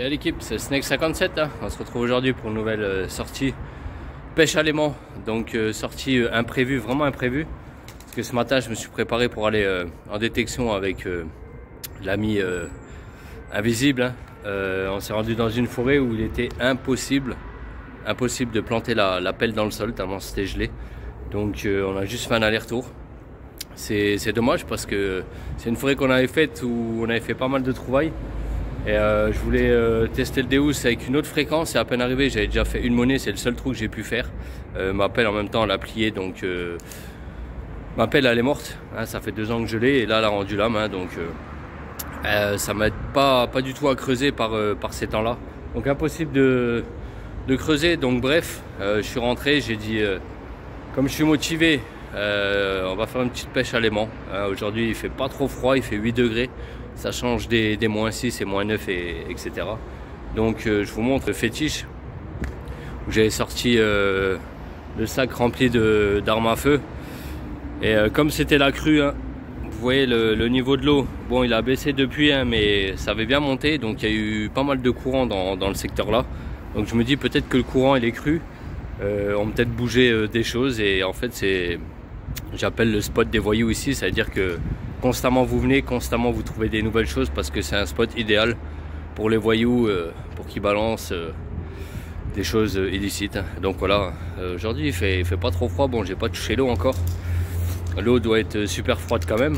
Y'a l'équipe, c'est Snake57 hein. On se retrouve aujourd'hui pour une nouvelle sortie pêche à l'aimant. Donc sortie imprévue, vraiment imprévue. Parce que ce matin je me suis préparé pour aller en détection avec l'ami invisible hein. On s'est rendu dans une forêt où il était impossible de planter la pelle dans le sol tellement c'était gelé. Donc on a juste fait un aller-retour. C'est dommage parce que c'est une forêt qu'on avait faite où on avait fait pas mal de trouvailles. Et je voulais tester le Deus avec une autre fréquence et à peine arrivé j'avais déjà fait une monnaie, c'est le seul trou que j'ai pu faire. Ma pelle en même temps elle a plié donc ma pelle elle est morte, hein, ça fait 2 ans que je l'ai et là elle a rendu l'âme hein, donc ça m'aide pas du tout à creuser par ces temps là. Donc impossible de creuser, donc bref je suis rentré, j'ai dit comme je suis motivé on va faire une petite pêche à l'aimant hein. Aujourd'hui il fait pas trop froid, il fait 8 degrés. Ça change des moins 6 et moins 9 etc. Donc je vous montre le fétiche où j'avais sorti le sac rempli d'armes à feu. Et comme c'était la crue hein, vous voyez le niveau de l'eau, bon il a baissé depuis hein, mais ça avait bien monté. Donc il y a eu pas mal de courant dans le secteur là. Donc je me dis peut-être que le courant il est cru, on peut peut-être bouger des choses. Et en fait c'est, j'appelle le spot des voyous ici. Ça veut dire que constamment vous venez, constamment vous trouvez des nouvelles choses parce que c'est un spot idéal pour les voyous, pour qu'ils balancent des choses illicites. Donc voilà, aujourd'hui il fait pas trop froid. Bon, j'ai pas touché l'eau encore. L'eau doit être super froide quand même.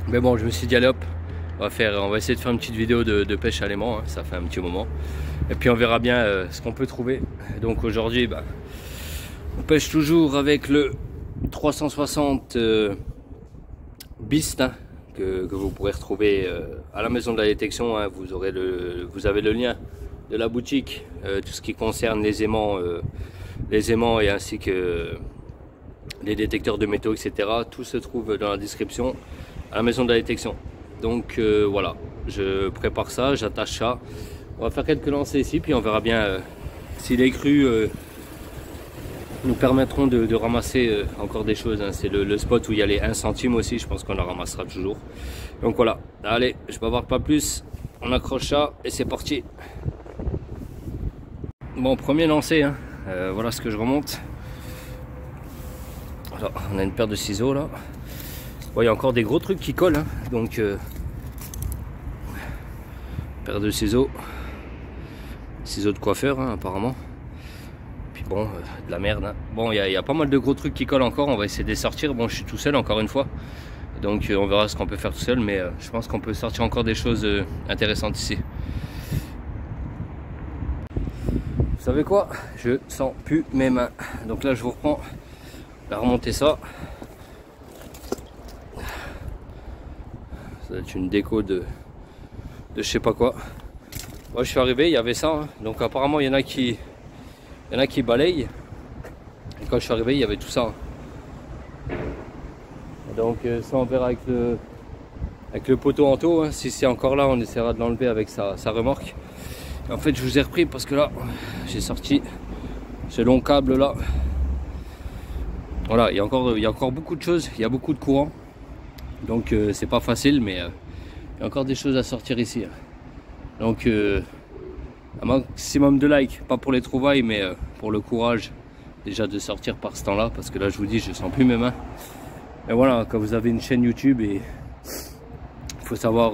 Mais bon, je me suis dit allez hop, on va essayer de faire une petite vidéo de pêche à l'aimant, hein, ça fait un petit moment. Et puis on verra bien ce qu'on peut trouver. Donc aujourd'hui, on pêche toujours avec le 360 Beast hein, que vous pourrez retrouver à la maison de la détection hein. Vous avez le lien de la boutique, tout ce qui concerne les aimants et ainsi que les détecteurs de métaux etc. Tout se trouve dans la description à la maison de la détection. Donc voilà, je prépare ça, j'attache ça. On va faire quelques lancers ici puis on verra bien si les crues nous permettront de ramasser encore des choses hein. C'est le spot où il y a les 1 centime aussi, je pense qu'on la ramassera toujours. Donc voilà, allez, je bavarde pas plus, on accroche ça et c'est parti. Bon, premier lancer hein. Voilà ce que je remonte. Alors, on a une paire de ciseaux là. Bon, il y a encore des gros trucs qui collent hein. Donc paire de ciseaux de coiffeur hein, apparemment. Bon, de la merde hein. Bon, il y a pas mal de gros trucs qui collent encore. On va essayer de les sortir. Bon, je suis tout seul encore une fois, donc on verra ce qu'on peut faire tout seul, mais je pense qu'on peut sortir encore des choses intéressantes ici. Vous savez quoi, je sens plus mes mains, donc là je vous reprends à remonter ça. Ça va être une déco de je sais pas quoi. Moi je suis arrivé, il y avait ça hein. Donc apparemment il y en a qui balayent. Et quand je suis arrivé, il y avait tout ça. Donc ça on verra avec le poteau en taux. Hein. Si c'est encore là, on essaiera de l'enlever avec sa remorque. Et en fait, je vous ai repris parce que là, j'ai sorti ce long câble là. Voilà, il y a encore beaucoup de choses. Il y a beaucoup de courant. Donc c'est pas facile, mais il y a encore des choses à sortir ici. Donc un maximum de likes, pas pour les trouvailles mais pour le courage déjà de sortir par ce temps là, parce que là je vous dis je sens plus mes mains. Et voilà, quand vous avez une chaîne YouTube, et il faut savoir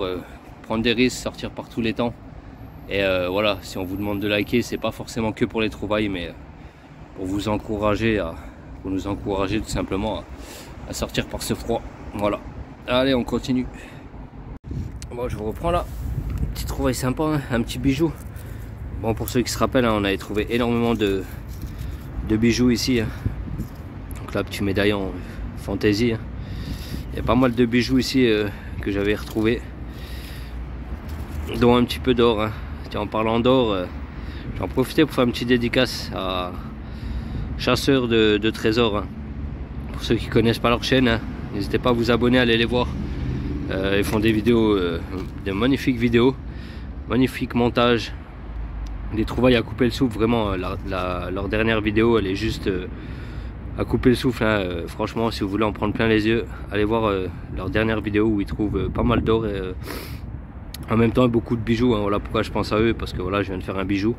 prendre des risques, sortir par tous les temps. Et voilà, si on vous demande de liker, c'est pas forcément que pour les trouvailles, mais pour vous encourager pour nous encourager tout simplement à sortir par ce froid. Voilà, allez on continue. Bon, je vous reprends là, petite trouvaille sympa hein, un petit bijou. Bon, pour ceux qui se rappellent, hein, on avait trouvé énormément de bijoux ici. Hein. Donc là, petit médaillon fantaisie. Hein. Il y a pas mal de bijoux ici que j'avais retrouvé, dont un petit peu d'or. Hein. Tiens, en parlant d'or, j'en profitais pour faire une petite dédicace à Chasseurs de Trésors. Hein. Pour ceux qui connaissent pas leur chaîne, hein, n'hésitez pas à vous abonner, à aller les voir. Ils font des vidéos, de magnifiques vidéos, magnifiques montages. Des trouvailles à couper le souffle, vraiment leur dernière vidéo elle est juste à couper le souffle hein. Franchement si vous voulez en prendre plein les yeux, allez voir leur dernière vidéo où ils trouvent pas mal d'or En même temps, beaucoup de bijoux, hein. Voilà pourquoi je pense à eux, parce que voilà, je viens de faire un bijou.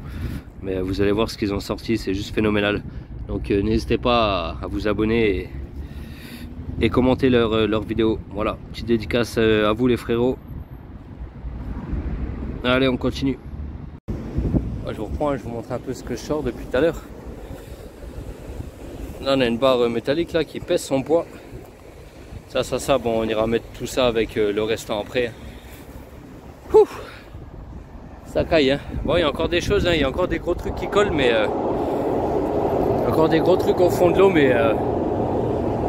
Mais vous allez voir ce qu'ils ont sorti, c'est juste phénoménal. Donc n'hésitez pas à vous abonner et commenter leurs vidéos. Voilà, petite dédicace à vous les frérots. Allez, on continue. Je vous reprends, je vous montre un peu ce que je sors depuis tout à l'heure. Là, on a une barre métallique là qui pèse son poids. Ça, bon, on ira mettre tout ça avec le restant après. Ouh, ça caille, hein. Bon, il y a encore des choses, hein. Il y a encore des gros trucs qui collent, mais encore des gros trucs au fond de l'eau, mais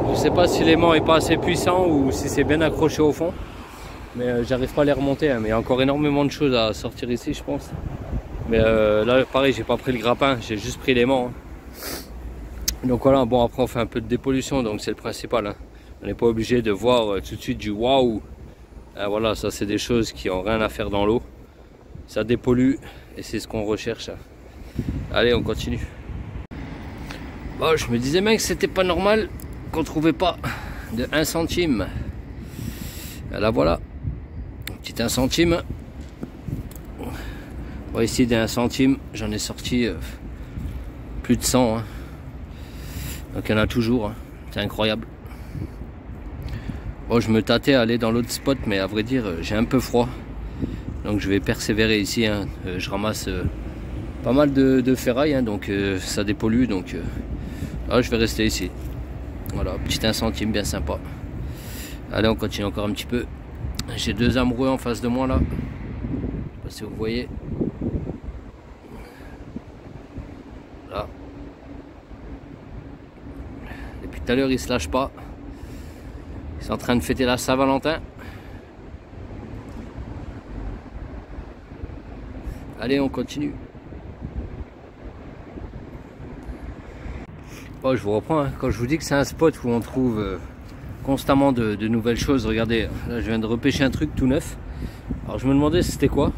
je sais pas si l'aimant est pas assez puissant ou si c'est bien accroché au fond. Mais j'arrive pas à les remonter, hein. Mais il y a encore énormément de choses à sortir ici, je pense. Mais là, pareil, j'ai pas pris le grappin, j'ai juste pris l'aimant, hein. Donc voilà, bon, après on fait un peu de dépollution, donc c'est le principal, hein. On n'est pas obligé de voir tout de suite du waouh. Voilà, ça c'est des choses qui ont rien à faire dans l'eau. Ça dépollue et c'est ce qu'on recherche. Allez, on continue. Bon, je me disais même que c'était pas normal qu'on trouvait pas de 1 centime. Et là voilà, petit 1 centime. Bon, ici des 1 centime, j'en ai sorti plus de 100. Hein. Donc il y en a toujours, hein. C'est incroyable. Bon, je me tâtais à aller dans l'autre spot, mais à vrai dire, j'ai un peu froid. Donc je vais persévérer ici, hein. Je ramasse pas mal de ferraille, hein, donc ça dépollue. Donc là, je vais rester ici. Voilà, petit 1 centime bien sympa. Allez, on continue encore un petit peu. J'ai 2 amoureux en face de moi là. Je sais pas si vous voyez. Là. Depuis tout à l'heure, ils se lâchent pas. Ils sont en train de fêter la Saint-Valentin. Allez, on continue. Bon, je vous reprends, hein. Quand je vous dis que c'est un spot où on trouve constamment de nouvelles choses, regardez, là je viens de repêcher un truc tout neuf. Alors je me demandais c'était quoi.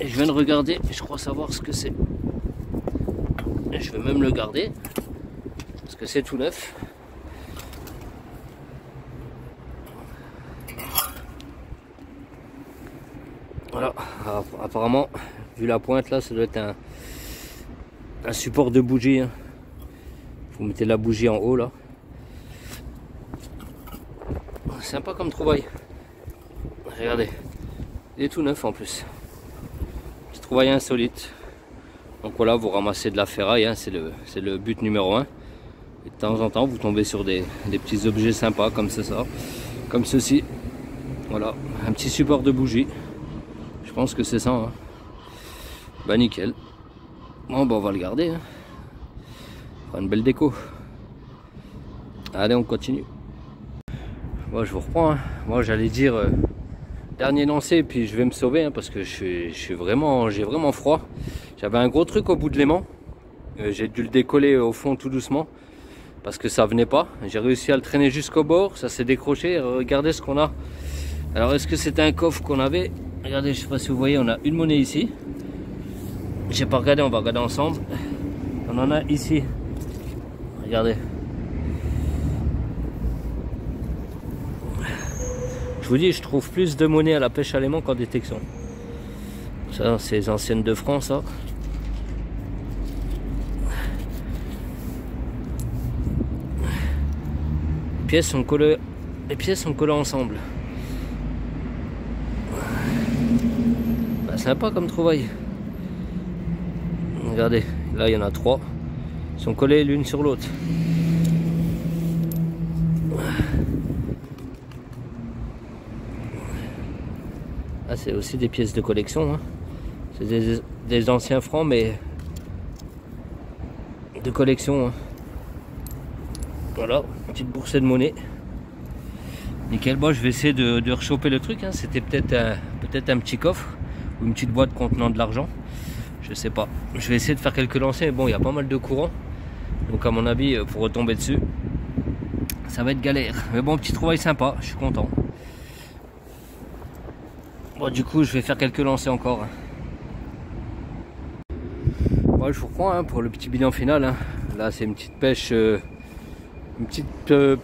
Et je viens de regarder, je crois savoir ce que c'est. Et je vais même le garder, parce que c'est tout neuf. Voilà, apparemment, vu la pointe là, ça doit être un support de bougie, hein. Vous mettez la bougie en haut là. Sympa comme trouvaille. Regardez, il est tout neuf en plus. Petite trouvaille insolite. Donc voilà, vous ramassez de la ferraille, hein, c'est le but numéro 1. Et de temps en temps, vous tombez sur des petits objets sympas comme ça, comme ceci. Voilà, un petit support de bougie. Je pense que c'est ça, hein. Bah nickel. Bon, bah on va le garder, hein. Faire une belle déco. Allez, on continue. Moi je vous reprends, hein. Moi j'allais dire dernier lancé, puis je vais me sauver, hein, parce que j'ai vraiment froid. J'avais un gros truc au bout de l'aimant. J'ai dû le décoller au fond tout doucement parce que ça venait pas. J'ai réussi à le traîner jusqu'au bord, ça s'est décroché. Regardez ce qu'on a. Alors est-ce que c'était un coffre qu'on avait? Regardez, je sais pas si vous voyez, on a une monnaie ici. J'ai pas regardé, on va regarder ensemble. On en a ici. Regardez. Je vous dis, je trouve plus de monnaie à la pêche à l'aimant qu'en détection. Ça, c'est les anciennes de France, ça. Les pièces sont collées ensemble. Bah, sympa comme trouvaille. Regardez, là il y en a 3. Ils sont collés l'une sur l'autre. Ah, c'est aussi des pièces de collection, hein. C'est des anciens francs, mais de collection, hein. Voilà, petite boursée de monnaie. Nickel. Bon, je vais essayer de rechoper le truc, hein. C'était peut-être un petit coffre ou une petite boîte contenant de l'argent. Je sais pas. Je vais essayer de faire quelques lancers, mais bon, il y a pas mal de courant. Donc à mon avis, pour retomber dessus, ça va être galère. Mais bon, petit trouvaille sympa, je suis content. Bon, du coup, je vais faire quelques lancers encore. Bon, je vous reprends, hein, pour le petit bilan final, hein. Là, c'est une petite pêche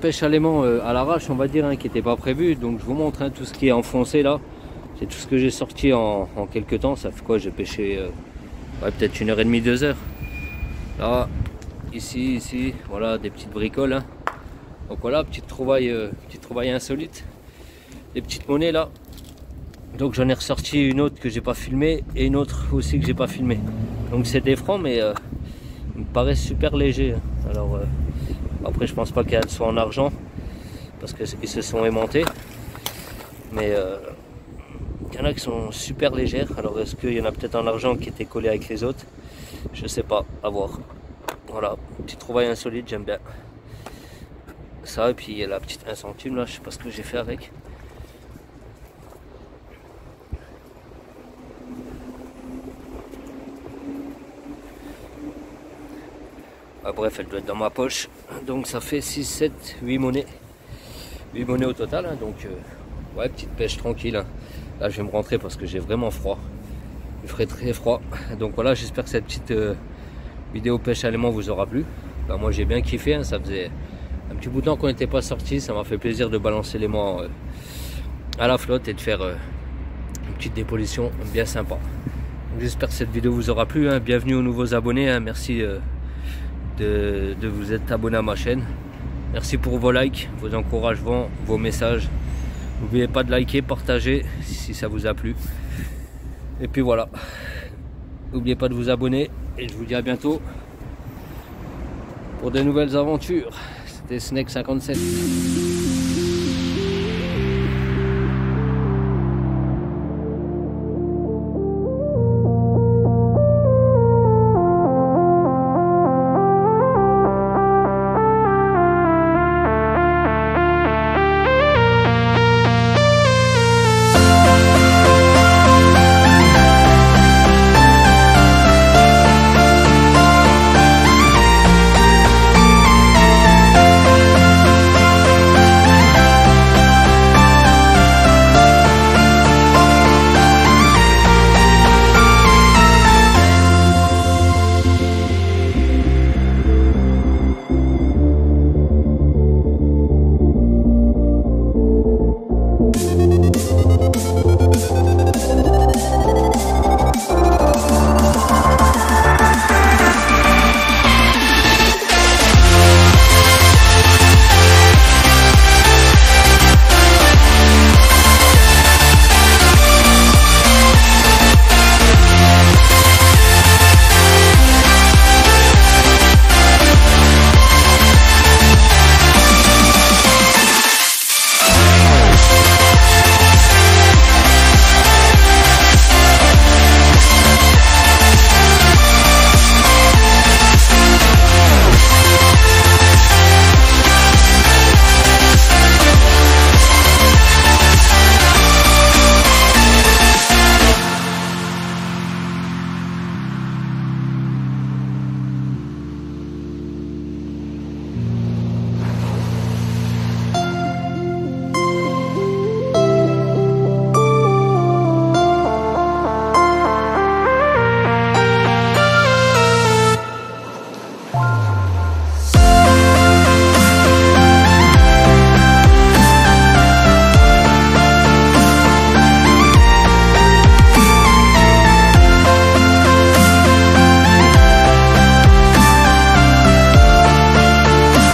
pêche à l'aimant à l'arrache, on va dire, hein, qui n'était pas prévue. Donc je vous montre, hein, tout ce qui est enfoncé là. C'est tout ce que j'ai sorti en quelques temps. Ça fait quoi? J'ai pêché ouais, peut-être 1h30, 2 heures. Là, ici, voilà, des petites bricoles. Hein. Donc voilà, petite trouvaille insolite. Des petites monnaies là. Donc j'en ai ressorti une autre que j'ai pas filmée et une autre aussi que j'ai pas filmée. Donc c'est des francs, mais ils me paraissent super légers. Hein. Alors après, je pense pas qu'elles soient en argent parce qu'ils se sont aimantés. Mais il y en a qui sont super légères. Alors est-ce qu'il y en a peut-être en argent qui était collé avec les autres? Je sais pas, à voir. Voilà, petite trouvaille insolite, j'aime bien. Ça, et puis il y a la petite 1 centime là, je sais pas ce que j'ai fait avec. Ah, bref, elle doit être dans ma poche. Donc ça fait 6, 7, 8 monnaies. 8 monnaies au total. Hein. Donc ouais, petite pêche tranquille. Hein. Là je vais me rentrer parce que j'ai vraiment froid. Il ferait très froid. Donc voilà, j'espère que cette petite vidéo pêche à l'aimant vous aura plu. Ben, moi j'ai bien kiffé. Hein. Ça faisait un petit bout de temps qu'on n'était pas sorti. Ça m'a fait plaisir de balancer l'aimant à la flotte et de faire une petite dépollution bien sympa. J'espère que cette vidéo vous aura plu. Hein. Bienvenue aux nouveaux abonnés. Hein. Merci de vous être abonné à ma chaîne. Merci pour vos likes, vos encouragements, vos messages. N'oubliez pas de liker, partager si ça vous a plu. Et puis voilà. N'oubliez pas de vous abonner et je vous dis à bientôt pour de nouvelles aventures. C'était Snake 57.